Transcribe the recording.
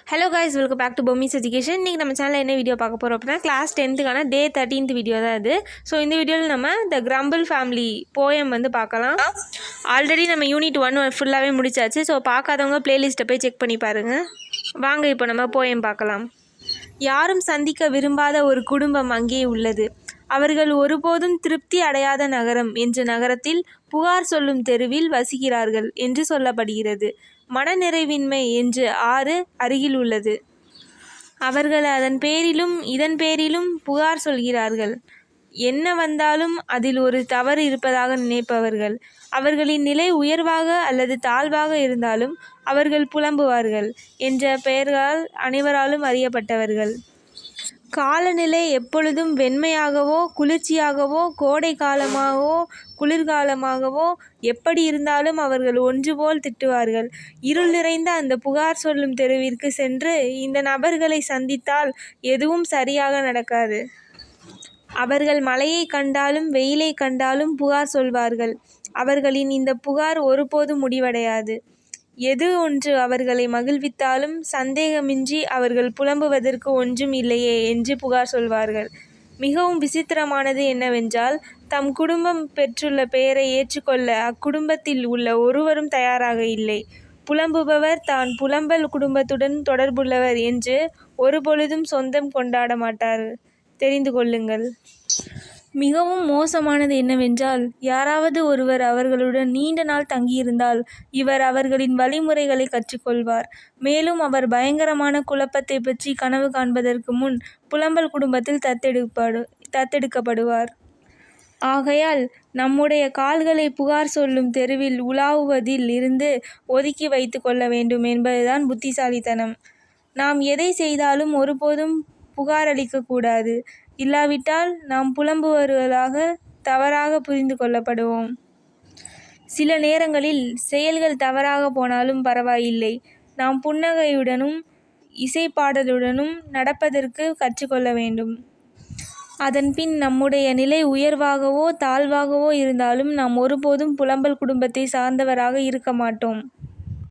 Hello guys, welcome back to Bommi's education. இன்றைக்கி நம்ம சேனலில் என்ன வீடியோ பார்க்க போகிறோம் அப்படின்னா கிளாஸ் 10th டே 13th வீடியோ தான் இது. ஸோ இந்த வீடியோவில் நம்ம த கிரம்பிள் ஃபேமிலி போயம் வந்து பார்க்கலாம். ஆல்ரெடி நம்ம யூனிட் 1 ஃபுல்லாகவே முடிச்சாச்சு. ஸோ பார்க்காதவங்க ப்ளேலிஸ்ட்டை போய் செக் பண்ணி பாருங்கள். வாங்க இப்போ நம்ம போயம் பார்க்கலாம். யாரும் சந்திக்க விரும்பாத ஒரு குடும்பம் அங்கே உள்ளது. அவர்கள் ஒருபோதும் திருப்தி அடையாத நகரம் என்ற நகரத்தில் புகார் சொல்லும் தெருவில் வசிக்கிறார்கள் என்று சொல்லப்படுகிறது. மனநிறைவின்மை என்று ஆறு அருகில் உள்ளது. அவர்கள் அதன் பேரிலும் இதன் பேரிலும் புகார் சொல்கிறார்கள். என்ன வந்தாலும் அதில் ஒரு தவறு இருப்பதாக நினைப்பவர்கள். அவர்களின் நிலை உயர்வாக அல்லது தாழ்வாக இருந்தாலும் அவர்கள் புலம்புவார்கள் என்ற பெயர்களால் அனைவராலும் அறியப்பட்டவர்கள். காலநிலை எப்பொழுதும் வெண்மையாகவோ குளிர்ச்சியாகவோ கோடை காலமாகவோ குளிர்காலமாகவோ எப்படி இருந்தாலும் அவர்கள் ஒன்றுபோல் திட்டுவார்கள். இருள் நிறைந்த அந்த புகார் சொல்லும் தெருவிற்கு சென்று இந்த நபர்களை சந்தித்தால் எதுவும் சரியாக நடக்காது. அவர்கள் மழையை கண்டாலும் வெயிலை கண்டாலும் புகார் சொல்வார்கள். அவர்களின் இந்த புகார் ஒருபோதும் முடிவடையாது. எது ஒன்று அவர்களை மகிழ்வித்தாலும் சந்தேகமின்றி அவர்கள் புலம்புவதற்கு ஒன்றும் இல்லையே என்று புகார் சொல்வார்கள். மிகவும் விசித்திரமானது என்னவென்றால், தம் குடும்பம் பெற்றுள்ள பெயரை ஏற்றுக்கொள்ள அக்குடும்பத்தில் உள்ள ஒருவரும் தயாராக இல்லை. புலம்புபவர் தான் புலம்பல் குடும்பத்துடன் தொடர்புள்ளவர் என்று ஒருபொழுதும் சொந்தம் கொண்டாட மாட்டார். தெரிந்து கொள்ளுங்கள். மிகவும் மோசமானது என்னவென்றால், யாராவது ஒருவர் அவர்களுடன் நீண்ட நாள் தங்கியிருந்தால் இவர் அவர்களின் வழிமுறைகளை கற்றுக்கொள்வார். மேலும் அவர் பயங்கரமான குழப்பத்தை பற்றி கனவு காண்பதற்கு முன் புலம்பல் குடும்பத்தில் தத்தெடுக்கப்படுவார். ஆகையால் நம்முடைய கால்களை புகார் சொல்லும் தெருவில் உலாவுவதில் இருந்து ஒதுக்கி வைத்து கொள்ள வேண்டும் என்பதுதான் புத்திசாலித்தனம். நாம் எதை செய்தாலும் ஒருபோதும் புகாரளிக்கக்கூடாது. இல்லாவிட்டால் நாம் புலம்புவர்களாக தவறாக புரிந்து கொள்ளப்படுவோம். சில நேரங்களில் செயல்கள் தவறாக போனாலும் பரவாயில்லை. நாம் புன்னகையுடனும் இசைப்பாடலுடனும் நடப்பதற்கு கற்றுக்கொள்ள வேண்டும். அதன்பின் நம்முடைய நிலை உயர்வாகவோ தாழ்வாகவோ இருந்தாலும் நாம் ஒருபோதும் புலம்பல் குடும்பத்தை சார்ந்தவராக இருக்க மாட்டோம்.